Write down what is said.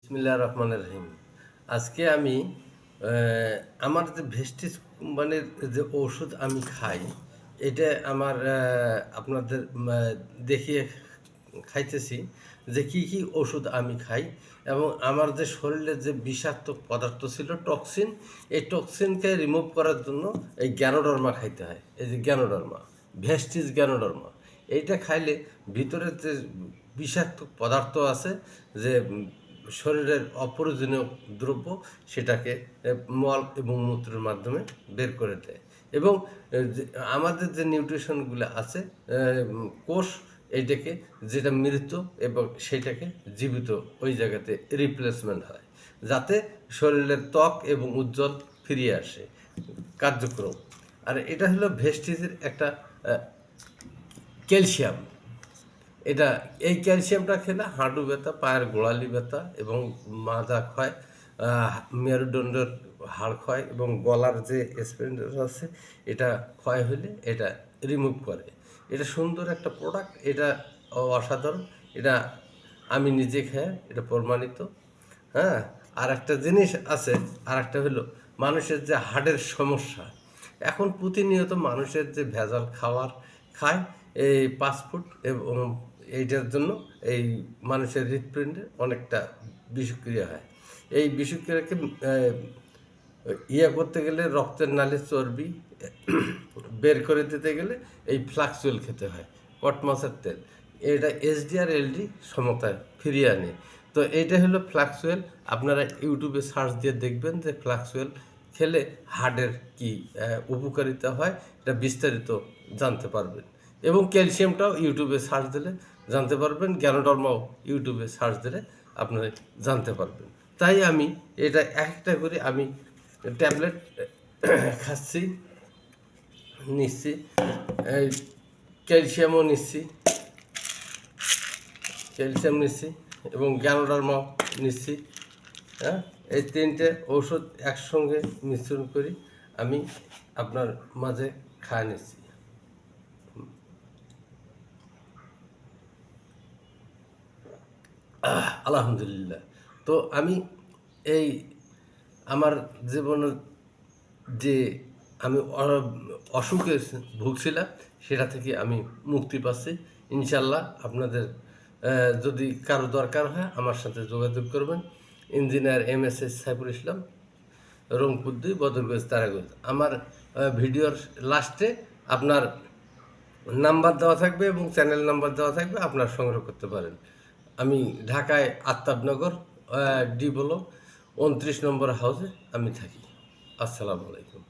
বিসমিল্লাহির রহমানির রহিম। আজকে আমি আমার যে ভেস্টিজ কোম্পানির যে ওষুধ আমি খাই, এটা আমার আপনাদের দেখিয়ে খাইতেছি যে কি কি ওষুধ আমি খাই এবং আমার যে শরীরে যে বিষাক্ত পদার্থ ছিল টক্সিন, এই টক্সিনকে রিমুভ করার জন্য এই গ্যানোডার্মা খাইতে হয়। এই যে গ্যানোডার্মা, ভেস্টিজ গ্যানোডার্মা, এইটা খাইলে ভিতরে যে বিষাক্ত পদার্থ আছে, যে শরীরের অপ্রয়োজনীয় দ্রব্য, সেটাকে মল এবং মূত্রের মাধ্যমে বের করে দেয় এবং আমাদের যে নিউট্রিশনগুলো আছে, কোষ, এইটাকে যেটা মৃত এবং সেটাকে জীবিত ওই জায়গাতে রিপ্লেসমেন্ট হয়, যাতে শরীরের ত্বক এবং উজ্জ্বল ফিরিয়ে আসে কার্যক্রম। আর এটা হলো ভেস্টিজের একটা ক্যালসিয়াম। এটা এই ক্যালসিয়ামটা খেলে হাঁটু ব্যথা, পায়ের গোড়ালি ব্যথা এবং মাজা ক্ষয়, মেরুদণ্ডের হাড় ক্ষয় এবং গলার যে স্পেন্ডার আছে এটা ক্ষয় হলে এটা রিমুভ করে। এটা সুন্দর একটা প্রোডাক্ট, এটা অসাধারণ। এটা আমি নিজে খাই, এটা প্রমাণিত। হ্যাঁ, আর একটা জিনিস আছে, আর একটা হলো মানুষের যে হার্টের সমস্যা। এখন প্রতিনিয়ত মানুষের যে ভেজাল খাবার খায়, এই ফাস্টফুড, এবং এইটার জন্য এই মানুষের হৃৎপিণ্ডে অনেকটা বিষক্রিয়া হয়। এই বিষক্রিয়াকে করতে গেলে, রক্তের নালি চর্বি বের করে দিতে গেলে এই ফ্লাক্সুয়েল খেতে হয়, কট মাছের তেল। এটা এসডিআর এলডি সমতায় ফিরিয়ে আনে। তো এইটা হলো ফ্লাক্সুয়েল। আপনারা ইউটিউবে সার্চ দিয়ে দেখবেন যে ফ্লাক্সুয়েল খেলে হার্টের কি উপকারিতা হয়, এটা বিস্তারিত জানতে পারবেন। এবং ক্যালসিয়ামটাও ইউটিউবে সার্চ দিলে জানতে পারবেন, গ্যানোডার্মাও ইউটিউবে সার্চ দিলে আপনারা জানতে পারবেন। তাই আমি এটা একটা করে আমি ট্যাবলেট খাচ্ছি, নিচ্ছি, এই ক্যালসিয়ামও নিচ্ছি, এবং গ্যানোডার্মাও নিচ্ছি। হ্যাঁ, এই তিনটে ঔষধ একসঙ্গে মিশ্রণ করি আমি আপনার মাঝে খায় নিচ্ছি। আলহামদুলিল্লাহ। তো আমি এই আমার জীবনের যে আমি অসুখে ভুগছিলাম, সেটা থেকে আমি মুক্তি পাচ্ছি ইনশাল্লাহ। আপনাদের যদি কারো দরকার হয় আমার সাথে যোগাযোগ করবেন। Engineer MS Saiful Islam, Rangpur 2, Badarganj, Taraganj. আমার ভিডিওর লাস্টে আপনার নাম্বার দেওয়া থাকবে এবং চ্যানেল নাম্বার দেওয়া থাকবে, আপনার সংগ্রহ করতে পারেন। আমি ঢাকায় আফতাবনগর ডি ব্লক 29 নম্বর হাউসে আমি থাকি। আসসালামু আলাইকুম।